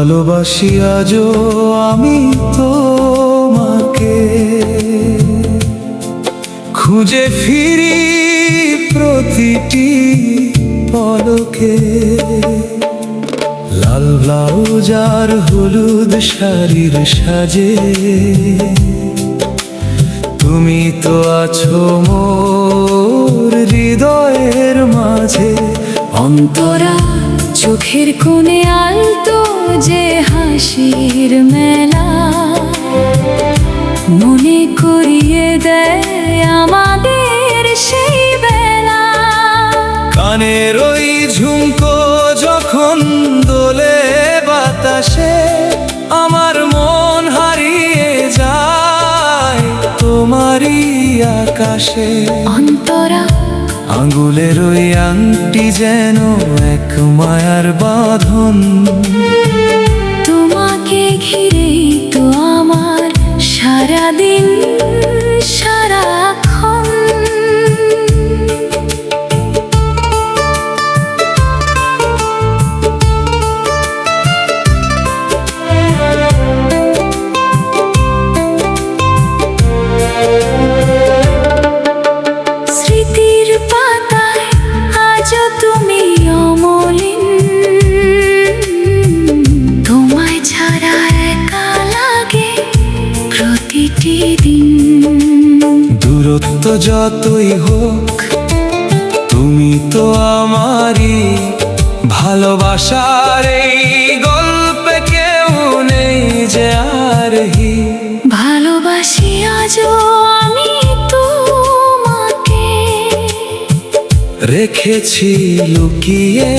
ভালোবাসি আজও আমি তোমাকে, খুঁজে ফিরি প্রতিটি পলকে। লাল ব্লাউজ আর হলুদ শাড়ির সাজে তুমি তো আছো মোর হৃদয়ের মাঝে। অন্তরা চোখের কোণে আলতো যে হাসির মেলা, মনে করিয়ে দেয় আমাদের সেই বেলা। কানের ওই ঝুমকো যখন দোলে বাতাসে, আমার মন হারিয়ে যায় তোমারই আকাশে। অন্তরা আঙ্গুলের ওই আংটি যেন এক মায়ার বাঁধন, তোমাকে ঘিরেই তো আমার সারাদিন সারাক্ষণ। স্মৃতির পাতায় আজও তুমি অমলিন, তোমায় ছাড়া একা লাগে প্রতিটি দিন। দূরত্ব যতই হোক তুমি তো আমারই, ভালোবাসার এই গল্পে কেউ নেই যে আর হি। ভালোবাসি আজও আমি তোমাকে, রেখেছি লুকিয়ে